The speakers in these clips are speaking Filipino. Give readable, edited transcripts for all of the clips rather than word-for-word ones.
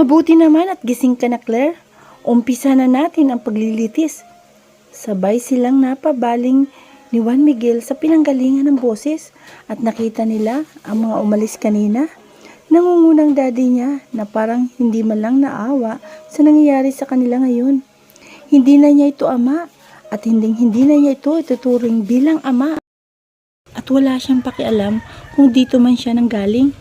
Mabuti naman at gising ka na, Claire. Umpisa na natin ang paglilitis. Sabay silang napabaling ni Juan Miguel sa pinanggalingan ng boses at nakita nila ang mga umalis kanina. Nangungunang daddy niya na parang hindi man lang naawa sa nangyayari sa kanila ngayon. Hindi na niya ito ama at hindi na niya ito ituturing bilang ama. At wala siyang pakialam kung dito man siya nanggaling.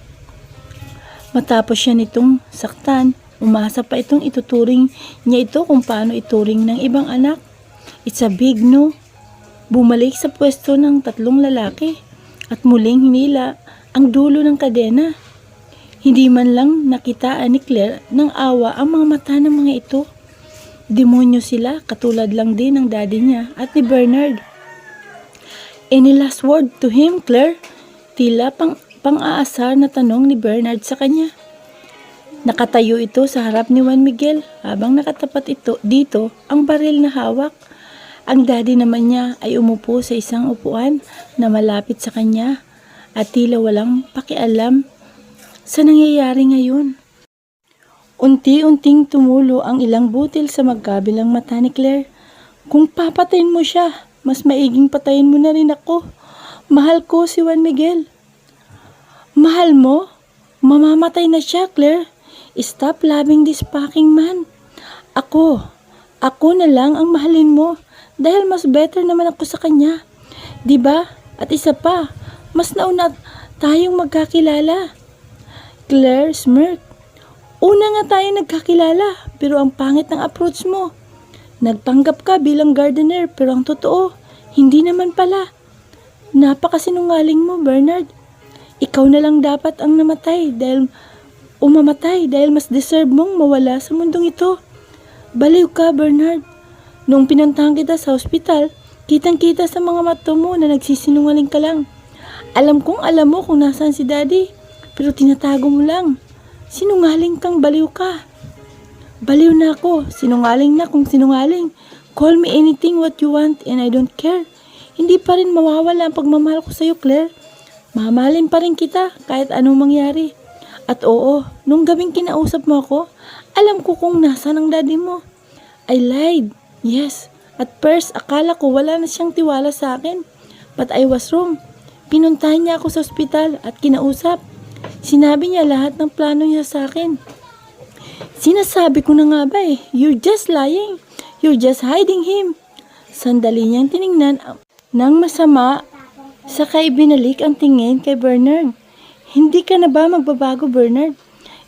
Matapos siya nitong saktan, umasa pa itong ituturing niya ito kung paano ituring ng ibang anak. It's a big no. Bumalik sa pwesto ng tatlong lalaki at muling hinila ang dulo ng kadena. Hindi man lang nakitaan ni Claire ng awa ang mga mata ng mga ito. Demonyo sila, katulad lang din ng daddy niya at ni Bernard. Any last word to him, Claire? Tila pang-aasar na tanong ni Bernard sa kanya. Nakatayo ito sa harap ni Juan Miguel habang nakatapat ito dito ang baril na hawak. Ang daddy naman niya ay umupo sa isang upuan na malapit sa kanya at tila walang pakialam sa nangyayari ngayon. Unti-unting tumulo ang ilang butil sa magkabilang mata ni Claire. Kung papatayin mo siya, mas maiging patayin mo na rin ako. Mahal ko si Juan Miguel. Mahal mo? Mamamatay na siya, Claire. Stop loving this fucking man. Ako na lang ang mahalin mo dahil mas better naman ako sa kanya. Diba? At isa pa, mas nauna tayong magkakilala. Claire smirked. Una nga tayo nagkakilala pero ang pangit ng approach mo. Nagpanggap ka bilang gardener pero ang totoo, hindi naman pala. Napakasinungaling mo, Bernard. Ikaw na lang dapat ang umamatay dahil mas deserve mong mawala sa mundong ito. Baliw ka, Bernard. Noong pinuntahan kita sa ospital, kitang-kita sa mga mata mo na nagsisinungaling ka lang. Alam mo kung nasaan si Daddy, pero tinatago mo lang. Sinungaling kang baliw ka. Baliw na ako, sinungaling na kung sinungaling. Call me anything what you want and I don't care. Hindi pa rin mawawala ang pagmamahal ko sa'yo, Claire. Mamahalin pa rin kita kahit anong mangyari. At oo, nung gabing kinausap mo ako, alam ko kung nasaan ang daddy mo. I lied. Yes. At first, akala ko wala na siyang tiwala sa akin. But I was wrong. Pinuntahan niya ako sa ospital at kinausap. Sinabi niya lahat ng plano niya sa akin. Sinasabi ko na nga ba you're just lying. You're just hiding him. Sandali niyang tiningnan ng masama, saka ibinalik ang tingin kay Bernard. Hindi ka na ba magbabago, Bernard?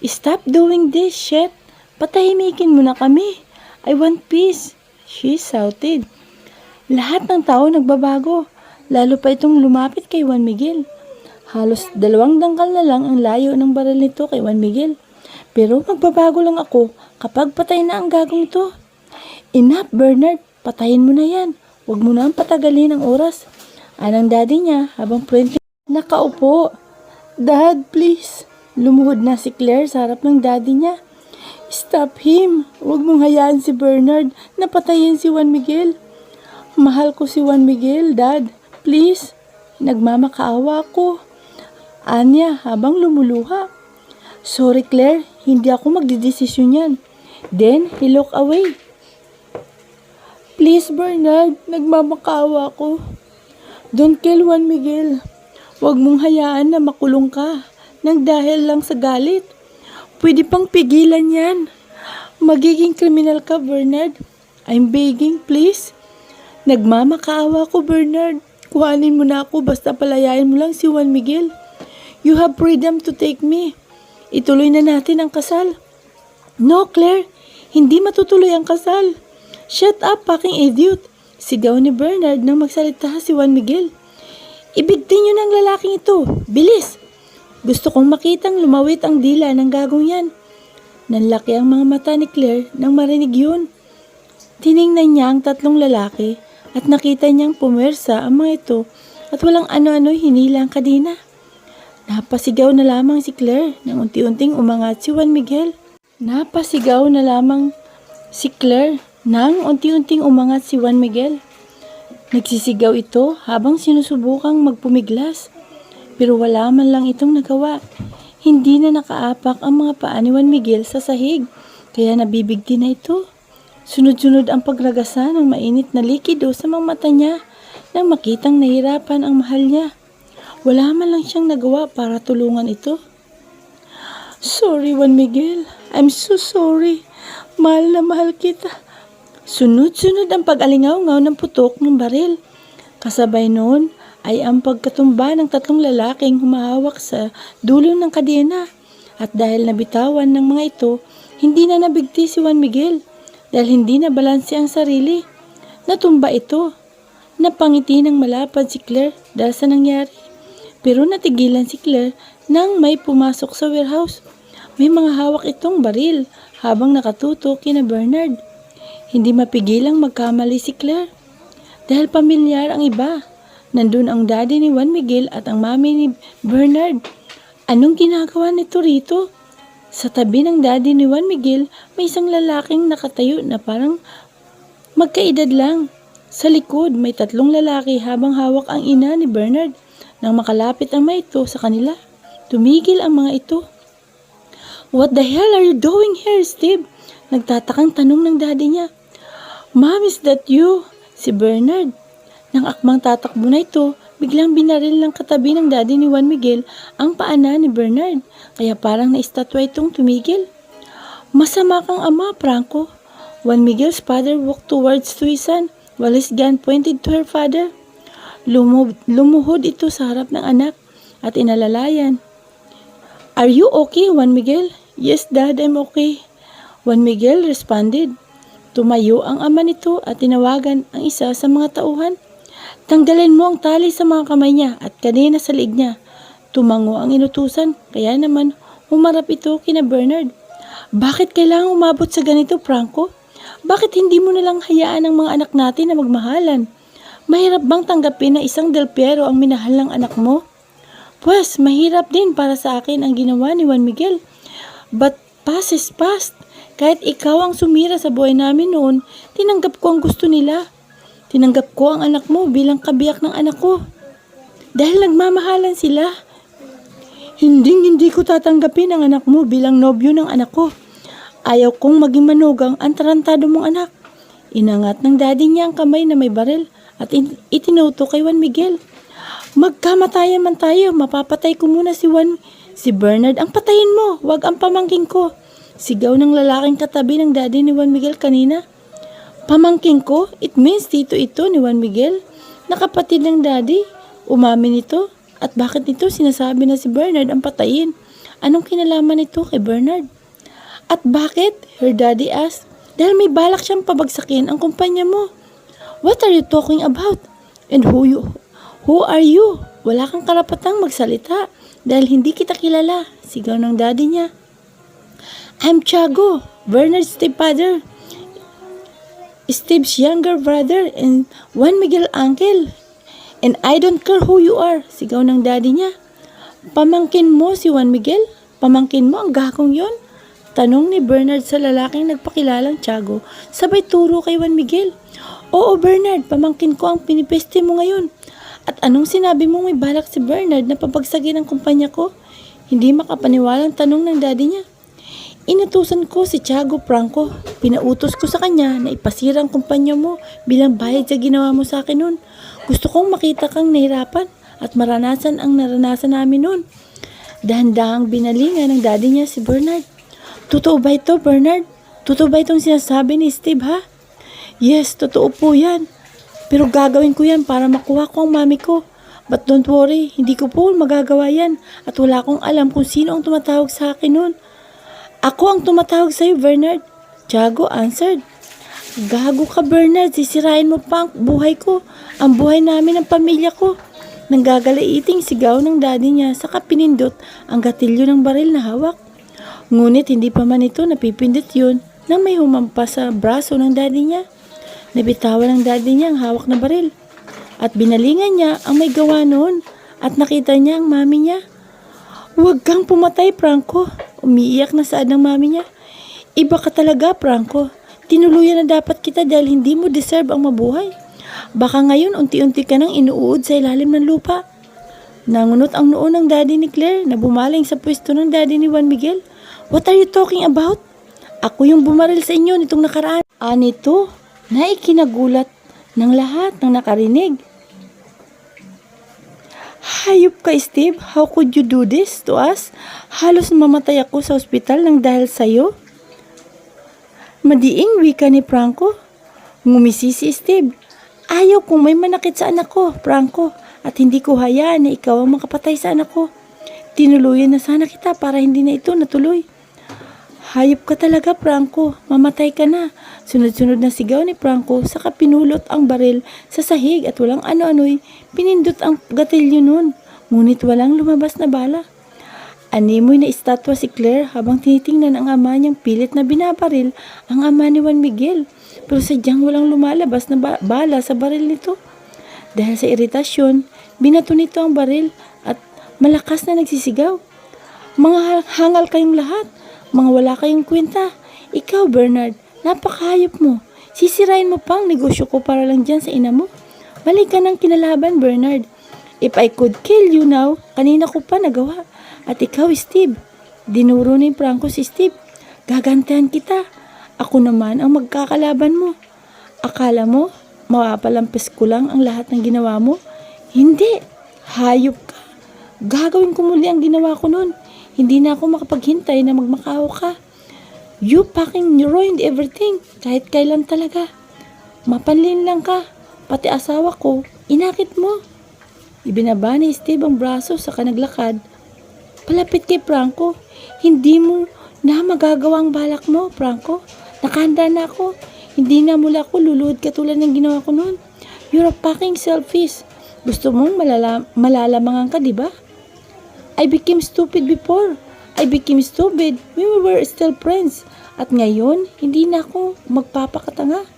Stop doing this shit. Patahimikin mo na kami. I want peace. She shouted. Lahat ng tao nagbabago. Lalo pa itong lumapit kay Juan Miguel. Halos 2 dangkal na lang ang layo ng baril nito kay Juan Miguel. Pero magbabago lang ako kapag patay na ang gagong ito. Enough, Bernard. Patayin mo na yan. Huwag mo na ang patagalin ang oras. Anang daddy niya habang nakaupo. Dad, please. Lumuhod na si Claire sa harap ng daddy niya. Stop him. Huwag mong hayaan si Bernard na patayin si Juan Miguel. Mahal ko si Juan Miguel, Dad. Please. Nagmamakaawa ako. Anya habang lumuluha. Sorry, Claire. Hindi ako magdidesisyon yan. Then, he looked away. Please, Bernard. Nagmamakaawa ako. Don't kill Juan Miguel. Huwag mong hayaan na makulong ka nang dahil lang sa galit. Pwede pang pigilan yan. Magiging kriminal ka, Bernard. I'm begging, please. Nagmamakaawa ko, Bernard. Kuhanin mo na ako basta palayain mo lang si Juan Miguel. You have freedom to take me. Ituloy na natin ang kasal. No, Claire. Hindi matutuloy ang kasal. Shut up, fucking idiot. Sigaw ni Bernard nang magsalita si Juan Miguel. Ibigtin niyo ng lalaking ito. Bilis! Gusto kong makitang lumawit ang dila ng gagong yan. Nanlaki ang mga mata ni Claire nang marinig yun. Tiningnan niya ang 3 lalaki at nakita niyang pumersa ang mga ito at walang ano-ano hinila ang kadina. Napasigaw na lamang si Claire nang unti-unting umangat si Juan Miguel. Nagsisigaw ito habang sinusubukang magpumiglas. Pero wala man lang itong nagawa. Hindi na nakaapak ang mga paa ni Juan Miguel sa sahig, kaya nabibigti na ito. Sunod-sunod ang pagragasa ng mainit na likido sa mga mata niya nang makitang nahirapan ang mahal niya. Wala man lang siyang nagawa para tulungan ito. Sorry, Juan Miguel. I'm so sorry. Mahal na mahal kita. Sunod-sunod ang pag-alingaw-ngaw ng putok ng baril. Kasabay noon ay ang pagkatumba ng tatlong lalaking humahawak sa dulo ng kadena. At dahil nabitawan ng mga ito, hindi na nabigti si Juan Miguel dahil hindi na balanse ang sarili. Natumba ito. Napangiti ng malapad si Claire dahil sa nangyari. Pero natigilan si Claire nang may pumasok sa warehouse. May mga hawak itong baril habang nakatutok kina Bernard. Hindi mapigilang magkamali si Claire dahil pamilyar ang iba. Nandun ang daddy ni Juan Miguel at ang mami ni Bernard. Anong ginagawa nito rito? Sa tabi ng daddy ni Juan Miguel, may isang lalaking nakatayo na parang magkaedad lang. Sa likod, may tatlong lalaki habang hawak ang ina ni Bernard. Nang makalapit ang mga ito sa kanila, tumigil ang mga ito. What the hell are you doing here, Steve? Nagtatakang tanong ng daddy niya. Mom, is that you? Si Bernard. Nang akmang tatakbo na ito, biglang binaril ng katabi ng daddy ni Juan Miguel ang paana ni Bernard. Kaya parang naistatwa itong tumigil. Masama kang ama, Franco. Juan Miguel's father walked towards to his son while his gun pointed to her father. Lumuhod ito sa harap ng anak at inalalayan. Are you okay, Juan Miguel? Yes, Dad, I'm okay. Juan Miguel responded. Tumayo ang ama nito at tinawagan ang isa sa mga tauhan. Tanggalin mo ang tali sa mga kamay niya at kadena sa liig niya. Tumango ang inutusan, kaya naman humarap ito kina Bernard. Bakit kailangan umabot sa ganito, Franco? Bakit hindi mo nalang hayaan ang mga anak natin na magmahalan? Mahirap bang tanggapin na isang Del Piero ang minahal ng anak mo? Pues, mahirap din para sa akin ang ginawa ni Juan Miguel. But past is past. Kahit ikaw ang sumira sa buhay namin noon, tinanggap ko ang gusto nila. Tinanggap ko ang anak mo bilang kabiyak ng anak ko. Dahil nagmamahalan sila. Hindi ko tatanggapin ang anak mo bilang nobyo ng anak ko. Ayaw kong maging manugang ang tarantado mong anak. Inangat ng daddy niya ang kamay na may baril at itinuto kay Juan Miguel. Magkamatayan man tayo, mapapatay ko muna si Bernard. Ang patayin mo, wag ang pamangking ko. Sigaw ng lalaking katabi ng daddy ni Juan Miguel kanina. Pamangking ko? It means tito ito ni Juan Miguel. Nakapatid ng daddy. Umamin ito. At bakit nito sinasabi na si Bernard ang patayin? Anong kinalaman nito kay Bernard? At bakit? Her daddy asked. Dahil may balak siyang pabagsakin ang kumpanya mo. What are you talking about? And who are you? Wala kang karapatang magsalita dahil hindi kita kilala. Sigaw ng daddy niya. I'm Tiago, Bernard's stepfather. Steve's younger brother and Juan Miguel uncle. And I don't care who you are, sigaw ng daddy niya. Pamangkin mo si Juan Miguel? Pamangkin mo ang gakong yon? Tanong ni Bernard sa lalaking nagpakilalang Tiago, sabay turo kay Juan Miguel. Oo Bernard, pamangkin ko ang pinipeste mo ngayon. At anong sinabi mo may balak si Bernard na papagsagin ang kumpanya ko? Hindi makapaniwalang tanong ng daddy niya. Inutusan ko si Tiago Franco. Pinautos ko sa kanya na ipasira ang kumpanya mo bilang bayad sa ginawa mo sa akin noon. Gusto kong makita kang nahirapan at maranasan ang naranasan namin noon. Dahan-dahang binalingan ng daddy niya si Bernard. Totoo ba ito, Bernard? Totoo ba itong sinasabi ni Steve, ha? Yes, totoo po yan. Pero gagawin ko yan para makuha ko ang mami ko. But don't worry, hindi ko po magagawa yan at wala akong alam kung sino ang tumatawag sa akin noon. Ako ang tumatawag sa'yo, Bernard. Tiago answered. Gago ka, Bernard. Sisirain mo pa ang buhay ko. Ang buhay namin ng pamilya ko. Nanggagaliiting sigaw ng daddy niya saka pinindot ang gatilyo ng baril na hawak. Ngunit hindi pa man ito napipindot yun nang may humampas sa braso ng daddy niya. Nabitawan ng daddy niya ang hawak na baril. At binalingan niya ang may gawa noon at nakita niya ang mami niya. Huwag kang pumatay, Franco. Umiiyak na saad ng mami niya. Iba ka talaga, Franco. Tinuluyan na dapat kita dahil hindi mo deserve ang mabuhay. Baka ngayon unti-unti ka nang inuud sa ilalim ng lupa. Nangunot ang noo ng daddy ni Claire na bumaling sa pwesto ng daddy ni Juan Miguel. What are you talking about? Ako yung bumaril sa inyo nitong nakaraan. Nito na ikinagulat ng lahat ng nakarinig. Hayop ka, Steve. How could you do this to us? Halos mamatay ako sa ospital nang dahil sa'yo. Madiing wika ni Franco. Ngumisi si Steve. Ayaw kong may manakit sa anak ko, Franco. At hindi ko hayaan na ikaw ang makapatay sa anak ko. Tinuluyan na sana kita para hindi na ito natuloy. Hayop ka talaga, Franco. Mamatay ka na. Sunod-sunod na sigaw ni Franco, saka pinulot ang baril sa sahig at walang ano-ano'y pinindot ang gatilyo nun. Ngunit walang lumabas na bala. Animoy na estatwa si Claire habang tinitingnan ang ama niyang pilit na binabaril ang ama ni Juan Miguel. Pero sadyang walang lumalabas na bala sa baril nito. Dahil sa iritasyon, binato nito ang baril at malakas na nagsisigaw. Mga hangal kayong lahat. Mga wala kayong kwenta. Ikaw, Bernard, napakahayop mo. Sisirain mo pang negosyo ko para lang dyan sa ina mo. Mali ka ng kinalaban, Bernard. If I could kill you now, kanina ko pa nagawa. At ikaw, Steve. Dinuro ni Franco si Steve. Gagantihan kita. Ako naman ang magkakalaban mo. Akala mo, mapapalampas ko lang ang lahat ng ginawa mo? Hindi. Hayop ka. Gagawin ko muli ang ginawa ko noon. Hindi na ako makapaghintay na magmakaawa ka. You fucking ruined everything. Kahit kailan talaga. Mapanlin lang ka. Pati asawa ko, inakit mo. Ibinaba ni Steve ang braso sa kanaglakad. Palapit kay Franco. Hindi mo na magagawa ang balak mo, Franco. Nakahanda na ako. Hindi na mula ako luluhod katulad ng ginawa ko noon. You're a fucking selfish. Gusto mong malalamangan ka, di ba? I became stupid before. I became stupid when we were still friends. At ngayon, hindi na ako magpapakatanga.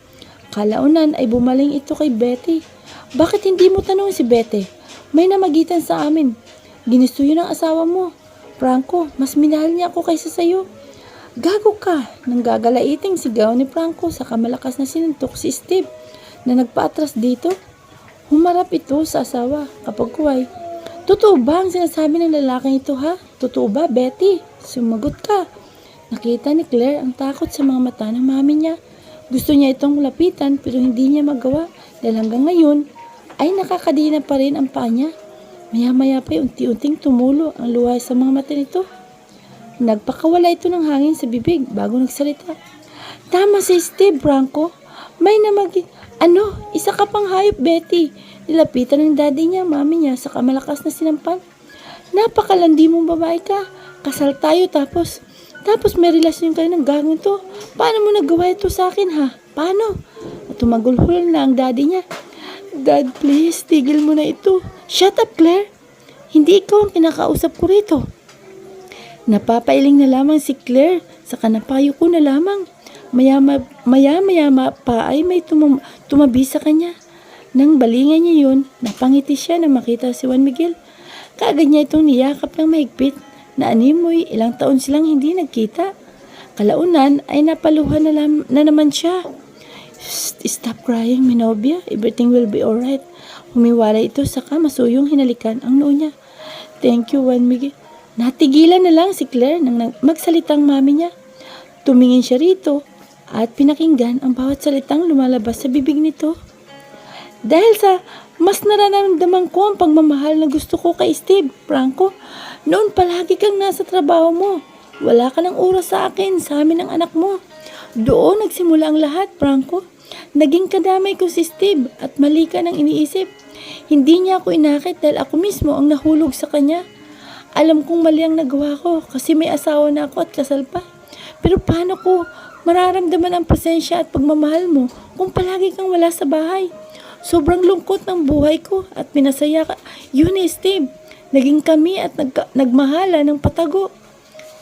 Kalaunan ay bumaling ito kay Betty. Bakit hindi mo tanong si Betty? May namagitan sa amin. Ginusto yun ang asawa mo. Franco, mas minahal niya ako kaysa sayo. Gago ka. Nang gagalaiting sigaw ni Franco sa kamalakas na sinuntok si Steve na nagpaatras dito. Humarap ito sa asawa kapag kuway. Totoo ba ang sinasabi ng lalaking ito, ha? Totoo ba, Betty? Sumagot ka. Nakita ni Claire ang takot sa mga mata ng mami niya. Gusto niya itong lapitan pero hindi niya magawa dahil hanggang ngayon ay nakakadina pa rin ang paa niya. Maya-maya pa unti-unting tumulo ang luha sa mga mata nito. Nagpakawala ito ng hangin sa bibig bago nagsalita. Tama si Steve, Franco. May isa ka pang hayop, Betty. Nilapitan ng daddy niya, mami niya, sa kamalakas na sinampal. Napakalandi mong babae ka. Kasal tayo tapos may relasyon kayo ng gagawin to. Paano mo nagawa ito sa akin, ha? Paano? At tumagulhol na ang daddy niya. Dad, please, tigil mo na ito. Shut up, Claire. Hindi ikaw ang kinakausap ko rito. Napapailing na lamang si Claire sa kanapayo ko na lamang. Maya pa ay may tumabi sa kanya. Nang balingan niya yun, napangiti siya na makita si Juan Miguel. Kaagad niya itong niyakap ng mahigpit na animoy ilang taon silang hindi nagkita. Kalaunan ay napaluhan na naman siya. Stop crying, Minobia. Everything will be alright. Humiwala ito saka masuyong hinalikan ang noo niya. Thank you, Juan Miguel. Natigilan na lang si Claire nang magsalitang mami niya. Tumingin siya rito at pinakinggan ang bawat salitang lumalabas sa bibig nito. Dahil sa mas nararamdaman ko ang pagmamahal na gusto ko kay Steve, Franco, noon palagi kang nasa trabaho mo. Wala ka ng oras sa akin, sa amin ng anak mo. Doon nagsimula ang lahat, Franco. Naging kadamay ko si Steve at mali ka nang iniisip. Hindi niya ako inakit dahil ako mismo ang nahulog sa kanya. Alam kong mali ang nagawa ko kasi may asawa na ako at kasal pa. Pero paano ko mararamdaman ang presensya at pagmamahal mo kung palagi kang wala sa bahay? Sobrang lungkot ng buhay ko at pinasaya ka. Yun eh, Steve. Naging kami at nagmahala ng patago.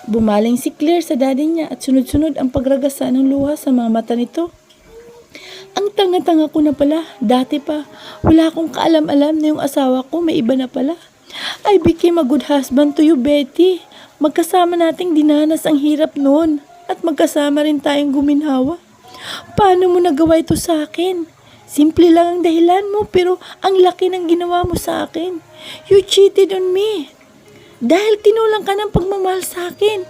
Bumaling si Claire sa daddy niya at sunod-sunod ang pagragasa ng luha sa mga mata nito. Ang tanga-tanga ko na pala. Dati pa. Wala akong kaalam-alam na yung asawa ko may iba na pala. I became a good husband to you, Betty. Magkasama nating dinanas ang hirap noon at magkasama rin tayong guminhawa. Paano mo nagawa ito sa akin? Simple lang ang dahilan mo pero ang laki ng ginawa mo sa akin. You cheated on me. Dahil kinulang ka ng pagmamahal sa akin.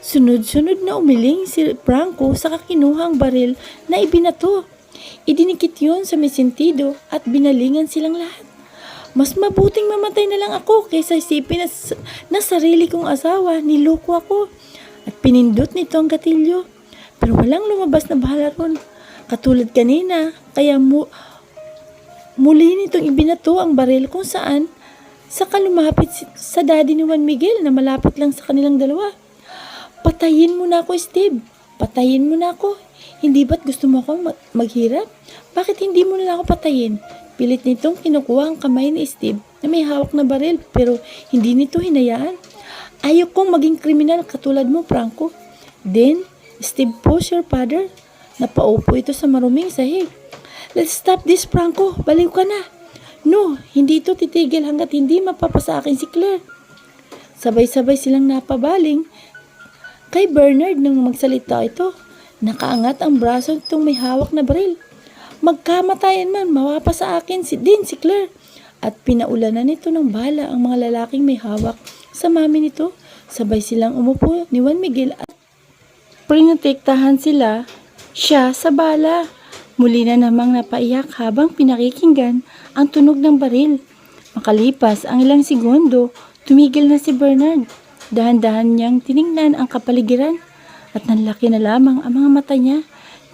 Sunod-sunod na umiling si Franco sa kinuhang baril na ibinato. Idinikit yon sa may sentido at binalingan silang lahat. Mas mabuting mamatay na lang ako kaysa isipin na sarili kong asawa, niloko ako. At pinindot nito ang gatilyo. Pero walang lumabas na bala ron. Katulad kanina, kaya muli nitong ibinato ang baril kung saan saka lumapit sa daddy ni Juan Miguel na malapit lang sa kanilang dalawa. Patayin mo na ako, Steve. Patayin mo na ako. Hindi ba't gusto mo akong maghirap? Bakit hindi mo na ako patayin? Pilit nitong kinukuha ang kamay ni Steve na may hawak na baril pero hindi nito hinayaan. Ayaw kong maging kriminal katulad mo, Franco. Then, Steve pushed your father. Napaupo ito sa maruming sahig. Let's stop this, Franco. Baliw ka na. No, hindi ito titigil hanggat hindi mapapasa akin si Claire. Sabay-sabay silang napabaling kay Bernard nang magsalita ito. Nakaangat ang braso nitong may hawak na baril. Magkamatayan man, mawapa sa akin si Claire. At pinaulanan nito ng bala ang mga lalaking may hawak sa mami nito. Sabay silang umupo ni Juan Miguel at pinotektahan siya sa bala. Muli na namang napaiyak habang pinakikinggan ang tunog ng baril. Makalipas ang ilang segundo, tumigil na si Bernard. Dahan-dahan niyang tiningnan ang kapaligiran at nanlaki na lamang ang mga mata niya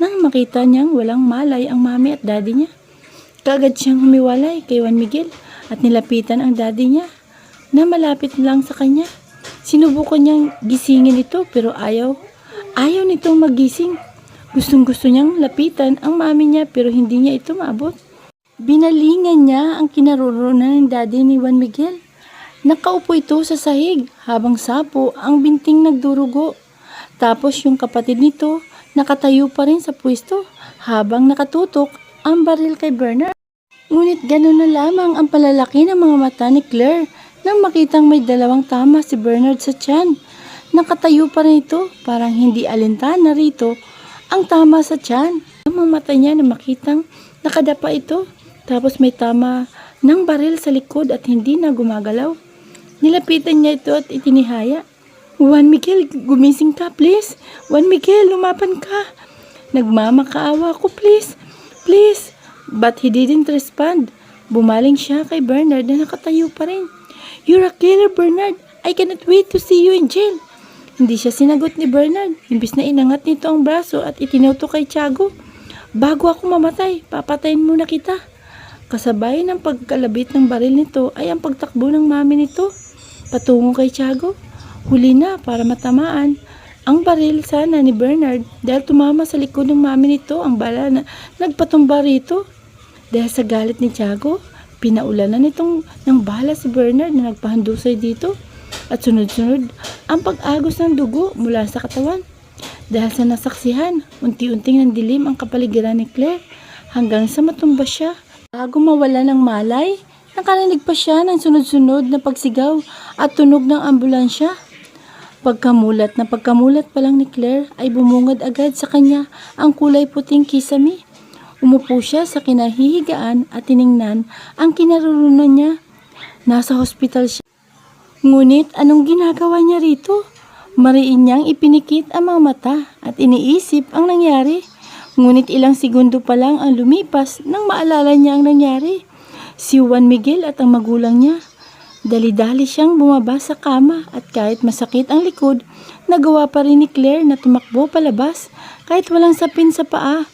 nang makita niyang walang malay ang mami at daddy niya. Kaagad siyang humiwalay kay Juan Miguel at nilapitan ang daddy niya na malapit lang sa kanya. Sinubukan niyang gisingin ito pero ayaw nitong magising. Gustong-gusto niyang lapitan ang mami niya pero hindi niya ito maabot. Binalingan niya ang kinaroroonan ng daddy ni Juan Miguel. Nakaupo ito sa sahig habang sapo ang binting nagdurugo. Tapos yung kapatid nito nakatayo pa rin sa pwesto habang nakatutok ang baril kay Bernard. Ngunit gano'n na lamang ang palalaki ng mga mata ni Claire nang makitang may dalawang tama si Bernard sa tiyan. Nakatayo pa rin ito, parang hindi alintana rito ang tama sa tiyan. Ang mga mata niya na makitang nakadapa ito, tapos may tama ng baril sa likod at hindi na gumagalaw. Nilapitan niya ito at itinihaya. Juan Miguel, gumising ka please. Juan Miguel, lumapan ka. Nagmamakaawa ako please. Please. But he didn't respond. Bumaling siya kay Bernard na nakatayo pa rin. You're a killer, Bernard. I cannot wait to see you in jail. Hindi siya sinagot ni Bernard. Imbis na inangat nito ang braso at itinauto kay Tiago. Bago ako mamatay, papatayin muna kita. Kasabay ng pagkalabit ng baril nito ay ang pagtakbo ng mami nito patungo kay Tiago. Huli na para matamaan ang baril sana ni Bernard dahil tumama sa likod ng mami nito ang bala na nagpatumba rito. Dahil sa galit ni Tiago, pinaulanan nitong ng bala si Bernard na nagpahandusay dito at sunod-sunod ang pag-agos ng dugo mula sa katawan. Dahil sa nasaksihan, unti-unting nandilim ang kapaligiran ni Claire hanggang sa matumba siya. Bago mawala ng malay, nakarinig pa siya ng sunod-sunod na pagsigaw at tunog ng ambulansya. Pagkamulat pa lang ni Claire ay bumungad agad sa kanya ang kulay puting kisame. Umupo siya sa kinahihigaan at tiningnan ang kinaroroonan niya. Nasa hospital siya. Ngunit anong ginagawa niya rito? Mariin niyang ipinikit ang mga mata at iniisip ang nangyari. Ngunit ilang segundo pa lang ang lumipas nang maalala niya ang nangyari. Si Juan Miguel at ang magulang niya. Dali-dali siyang bumaba sa kama at kahit masakit ang likod, nagawa pa rin ni Claire na tumakbo palabas kahit walang sapin sa paa.